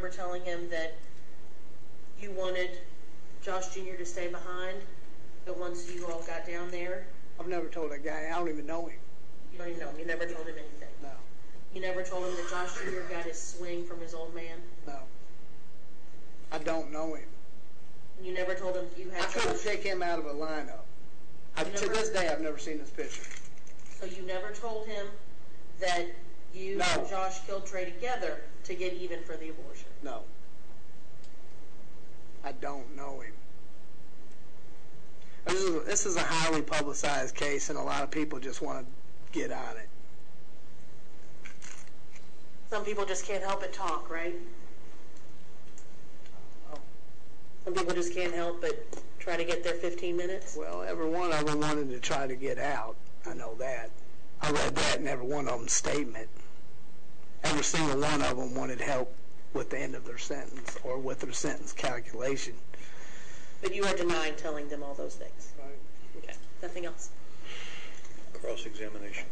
remember telling him that you wanted Josh Jr. to stay behind, but once you all got down there? I've never told that guy. I don't even know him. You don't even know him? You never told him anything? No. You never told him that Josh Jr. got his swing from his old man? No. I don't know him. You never told him you had... I couldn't pick him out of a lineup. To this day, I've never seen this picture. So you never told him that you and Josh killed Trey together to get even for the abortion? No. I don't know him. This is a highly publicized case, and a lot of people just want to get on it. Some people just can't help but talk, right? Oh. Some people just can't help but try to get their 15 minutes? Well, every one of them wanted to try to get out. I know that. I read that in every one of them's statement. Every single one of them wanted help with the end of their sentence or with their sentence calculation. But you are denying telling them all those things? Right. Okay. Nothing else? Cross-examination.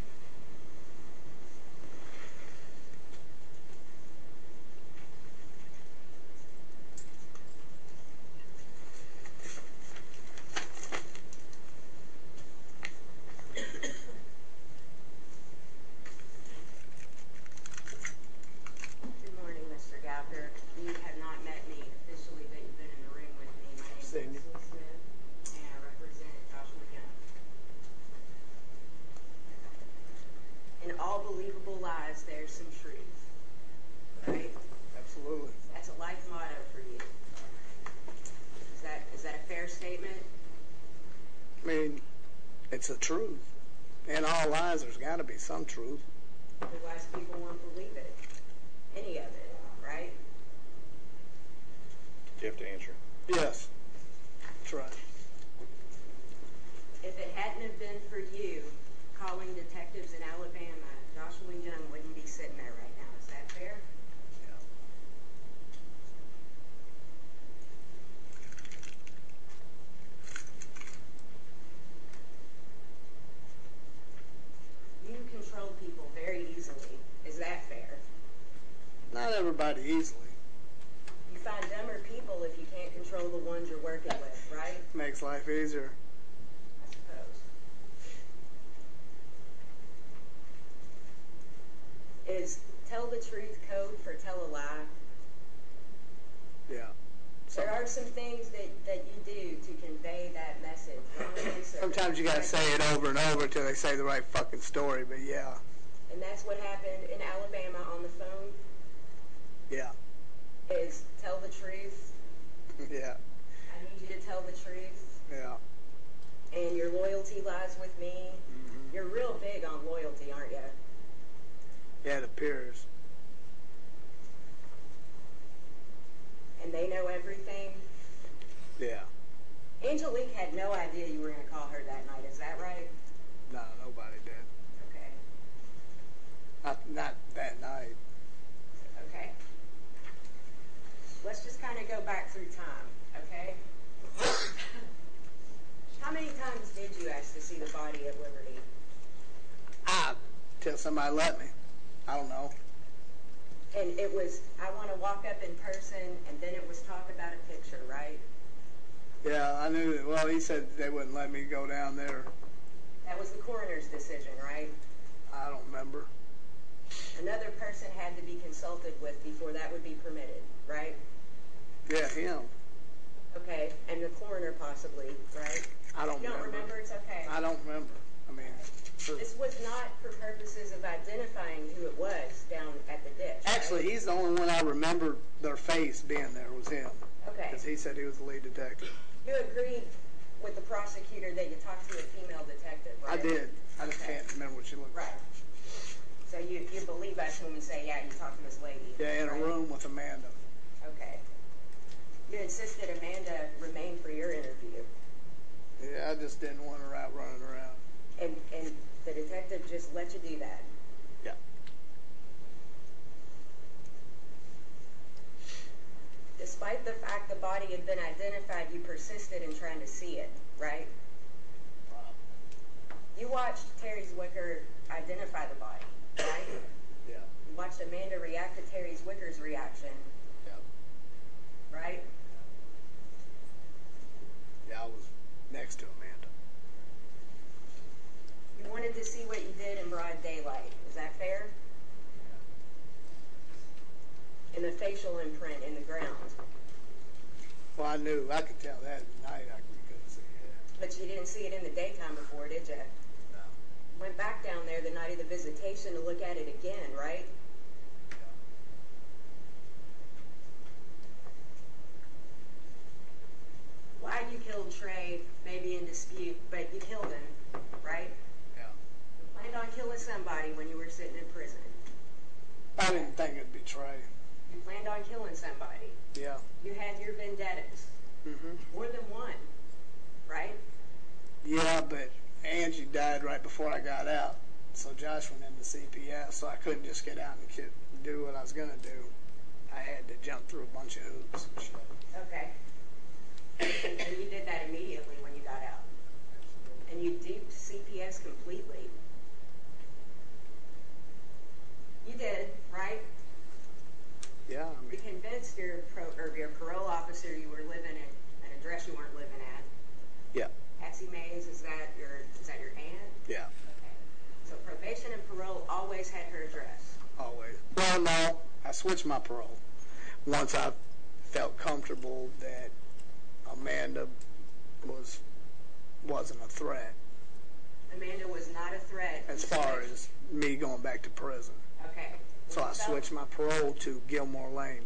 It's the truth. In all lies, there's got to be some truth. Otherwise, people won't believe it. Any of it, right? You have to answer. Yes. That's right. If it hadn't have been for you calling detectives in Alabama, Joshua Young wouldn't be sitting there right now. Is that fair? People very easily. Is that fair? Not everybody easily. You find dumber people if you can't control the ones you're working with, right? Makes life easier. I suppose. Is tell the truth code for tell a lie? Yeah. There are some things that you do to convey that message. Sometimes you got to say it over and over until they say the right fucking story, but yeah. And that's what happened in Alabama on the phone? Yeah. Is tell the truth. Yeah. I need you to tell the truth. Yeah. And your loyalty lies with me. Mm-hmm. You're real big on loyalty, aren't you? Yeah, it appears. And they know everything? Yeah. Angelique had no idea you were going to call her that night. Is that right? No, nobody did. Okay. Not that night. Okay. Let's just kind of go back through time, okay? How many times did you ask to see the body at Liberty? Till somebody let me. I don't know. And it was, I want to walk up in person, and then it was talk about a picture, right? Yeah, I knew that. Well, he said they wouldn't let me go down there. That was the coroner's decision, right? I don't remember. Another person had to be consulted with before that would be permitted, right? Yeah, him. Okay, and the coroner possibly, right? I don't remember. You don't remember? It's okay. I don't remember. I mean... This was not for purposes of identifying who it was down at the ditch. Actually, right? he's the only one I remember their face being there was him. Okay. Because he said he was the lead detective. You agreed with the prosecutor that you talked to a female detective, right? I did. I just can't remember what she looked like. Right. So you believe us when we say, yeah, you talked to this lady. Yeah, in a room with Amanda. Okay. You insisted Amanda remain for your interview. Yeah, I just didn't want her out running around. And the detective just let you do that? Yeah. Despite the fact the body had been identified, you persisted in trying to see it, right? You watched Terry Zwicker identify the body, right? Yeah. You watched Amanda react to Terry Zwicker's reaction. Yeah. right? Yeah, I was next to Amanda. You wanted to see what you did in broad daylight. Is that fair? And the facial imprint in the ground. Well, I could tell that at night. You couldn't see it. But you didn't see it in the daytime before, did you? No. Went back down there the night of the visitation to look at it again, right? Why you killed Trey may be in dispute, but you killed him, right? Yeah. You planned on killing somebody when you were sitting in prison. I didn't think it'd be Trey. You planned on killing somebody. Yeah. You had your vendettas. Mm-hmm. More than one, right? Yeah, but Angie died right before I got out. So Josh went into CPS, so I couldn't just get out and do what I was going to do. I had to jump through a bunch of hoops and shit. Okay. And you did that immediately when you got out. And you duped CPS completely. You did, right? Yeah, I You mean, convinced your parole officer you were living at an address you weren't living at. yeah, Patsy Mays, is that your aunt? yeah, Okay. So probation and parole always had her address. always. Well, no, I switched my parole once I felt comfortable that Amanda wasn't a threat Amanda was not a threat. as far as me going back to prison. Okay. So I switched my parole to Gilmore Lane.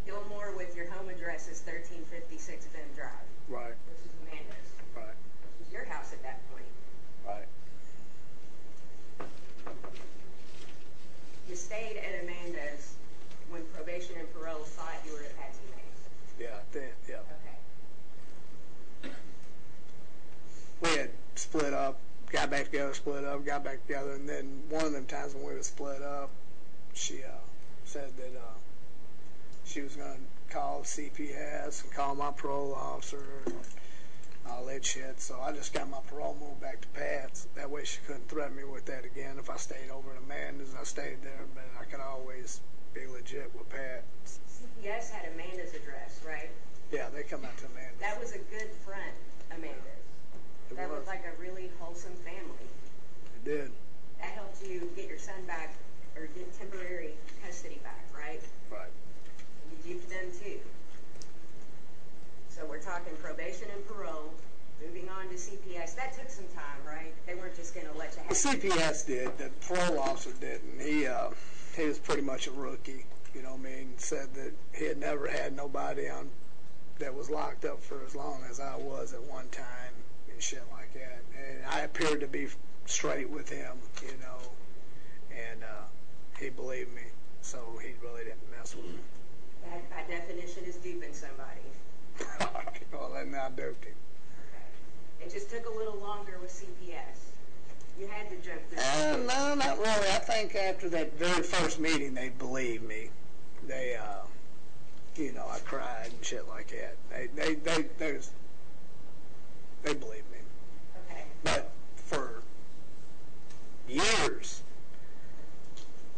Gilmore with your home address is 1356 Bend Drive, Right, which is Amanda's. right, Which was your house at that point. right. You stayed at Amanda's when probation and parole thought you were at Patsy Mays. Yeah, then, yeah. Okay. We had split up, got back together, split up, got back together, and then one of them times when we were split up, she said that she was going to call CPS and call my parole officer and all that shit. So I just got my parole moved back to Pat's. That way she couldn't threaten me with that again. If I stayed over at Amanda's, I stayed there, but I could always be legit with Pat. CPS had Amanda's address, right? Yeah, they come out to Amanda's. That was a good front, Amanda's. It That was. looked like a really wholesome family. It did. That helped you get your son back, or get temporary custody back, right? Right. You duped them too. So we're talking probation and parole, moving on to CPS. That took some time, right? They weren't just going to let you have The it. CPS did. The parole officer didn't. He was pretty much a rookie. You know what I mean? Said that he had never had nobody on that was locked up for as long as I was at one time and shit like that. And I appeared to be straight with him, you know, and he believed me, so he really didn't mess with me. That by definition is duping somebody. Well, then I duped him. Okay. It just took a little longer with CPS. You had to jump through. No, not really. I think after that very first meeting, they believed me. They, you know, I cried and shit like that. They believed me. Okay. But for years,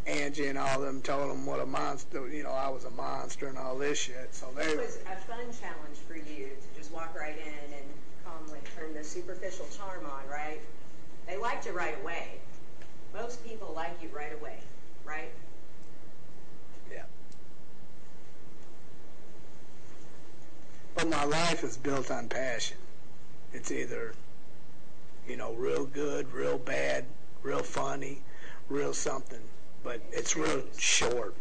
Angie and all of them told them what a monster, you know, I was a monster and all this shit. So they It was a fun challenge for you to just walk right in and calmly turn the superficial charm on, right? They liked you right away. Most people like you right away, right? yeah. But my life is built on passion. It's either, you know, real good, real bad, real funny, real something. But it's real short.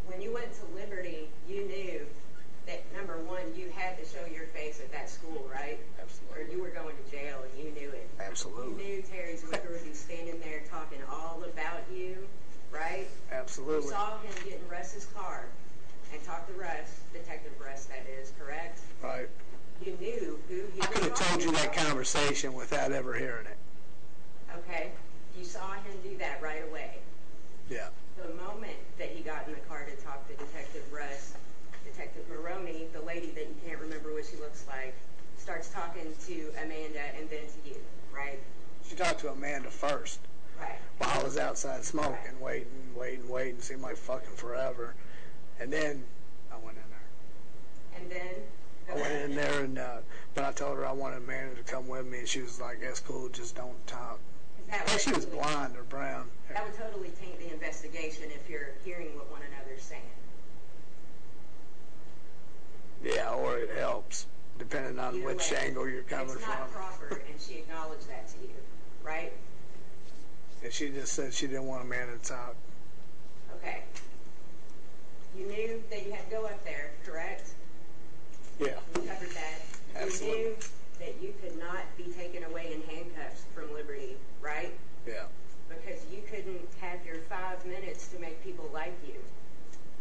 When you went to Liberty, you knew that, number one, you had to show your face at that school, right? Or Absolutely. you were going to jail and you knew it. You Absolutely. knew Terry Zwicker would be standing there talking all about you, right? You Absolutely. saw him get in Russ's car and talk to Russ, Detective Russ, that is, correct? Right. You knew who he was I could have told talking you that about. conversation without ever hearing it. Okay. You saw him do that right away. Yeah. The moment that he got in the car to talk to Detective Russ, Detective Maroney, the lady that you can't remember what she looks like, starts talking to Amanda and then to you, right? She talked to Amanda first Right. while I was outside smoking, waiting. Seemed like fucking forever. And then I went in there. And then? I went in there, and but I told her I wanted Amanda to come with me, and she was like, that's cool, just don't talk. And she was blonde or brown. That would totally taint the investigation if you're hearing what one another's saying. Yeah, or it helps, depending on Either which way, angle you're coming it's from. not proper, and she acknowledged that to you, right? And she just said she didn't want Amanda to talk. Okay. You knew that you had to go up there, correct? Yeah, We covered that. absolutely. You knew that you could not be taken away in handcuffs from Liberty, right? Yeah. Because you couldn't have your 5 minutes to make people like you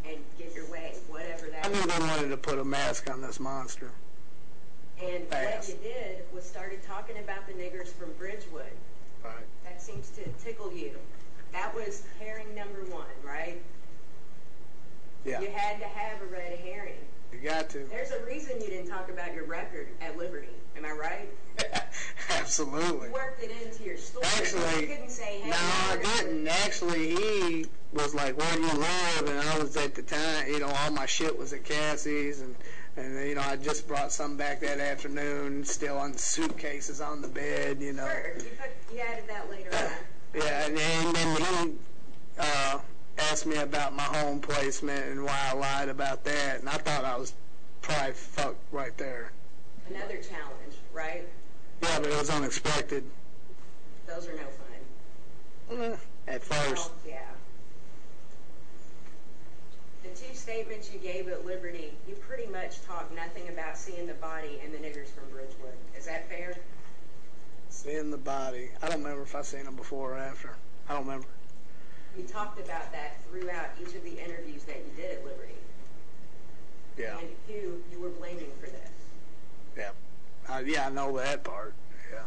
and get your way, whatever that I knew they wanted to put a mask on this monster. And what you did was started talking about the niggers from Bridgewood. Right. That seems to tickle you. That was herring number one, right? Yeah. You had to have a red herring. You got to. There's a reason you didn't talk about your record at Liberty. Am I right? Absolutely. You worked it into your story. Actually, You couldn't say, hey, no, I didn't. Actually, he was like, where do you live? And I was at the time, all my shit was at Cassie's, and I just brought some back that afternoon, still on suitcases on the bed, Sure, you added that later on. Yeah, and then he asked me about my home placement and why I lied about that, and I thought I was probably fucked right there. Another challenge, right? Yeah, but it was unexpected. Those are no fun. At first. Well, yeah. The two statements you gave at Liberty, you pretty much talked nothing about seeing the body and the niggers from Bridgewood. Is that fair? Seeing the body. I don't remember if I seen him before or after. I don't remember. You talked about that throughout each of the interviews that you did at Liberty. Yeah. And who you were blaming for this. Yeah. Yeah, I know that part. Yeah.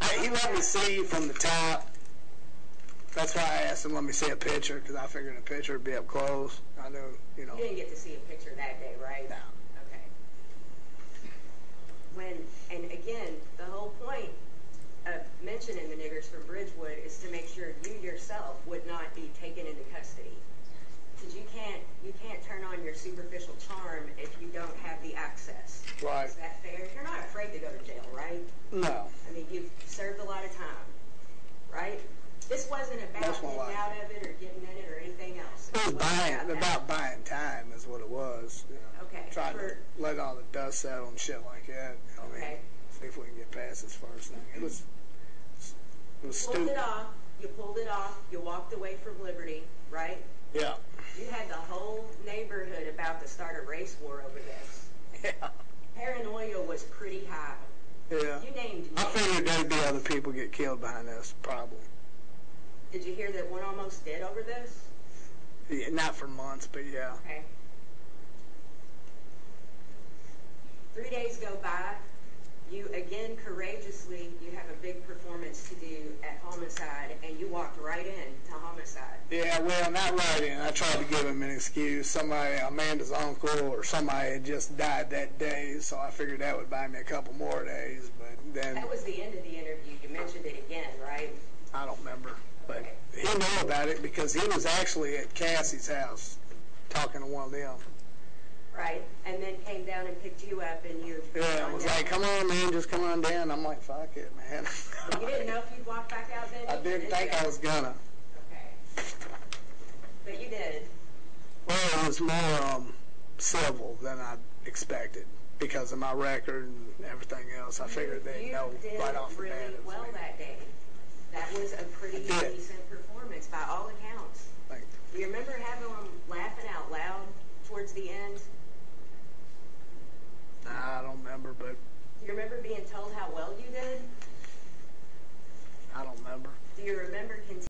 Okay. He let me see from the top. That's why I asked him, let me see a picture, because I figured a picture would be up close. I knew, You didn't get to see a picture that day, right? No. Okay. And again, the whole point of mentioning the niggers from Bridgewood is to make sure you yourself would not be taken into custody. Because you can't turn on your superficial charm if you don't have the access. Right. Is that fair? You're not afraid to go to jail, right? No. I mean, you've served a lot of time, right? This wasn't about Most of my getting life. out of it or getting in it or anything else. It was wasn't about buying time is what it was. Okay. Trying to let all the dust settle and shit like that. Okay. See if we can get past this first thing. It was stupid. You pulled it off. You walked away from Liberty, right? Yeah. You had the whole neighborhood about to start a race war over this. Yeah. Paranoia was pretty high. Yeah. You named I figured there'd be other people get killed behind this problem. Did you hear that one almost did over this? Yeah, not for months, but yeah. Okay. 3 days go by. You, again, courageously, you have a big performance to do at Homicide, and you walked right in to Homicide. Yeah, well, not right in. I tried to give him an excuse. Amanda's uncle or somebody had just died that day, so I figured that would buy me a couple more days. But then That was the end of the interview. You mentioned it again, right? I don't remember. But Okay. he knew about it because he was actually at Cassie's house talking to one of them. Right. And then came down and picked you up, and you... Yeah, it was like, come on, man, just come on down. I'm like, fuck it, man. You didn't know if you'd walk back out then? I didn't think I was gonna. Okay. But you did. Well, it was more civil than I expected because of my record and everything else. I figured they'd know right off the bat. You did really well that day. That was a pretty decent performance by all accounts. Thank you. Do you remember having them laughing out loud towards the end? I don't remember, but Do you remember being told how well you did?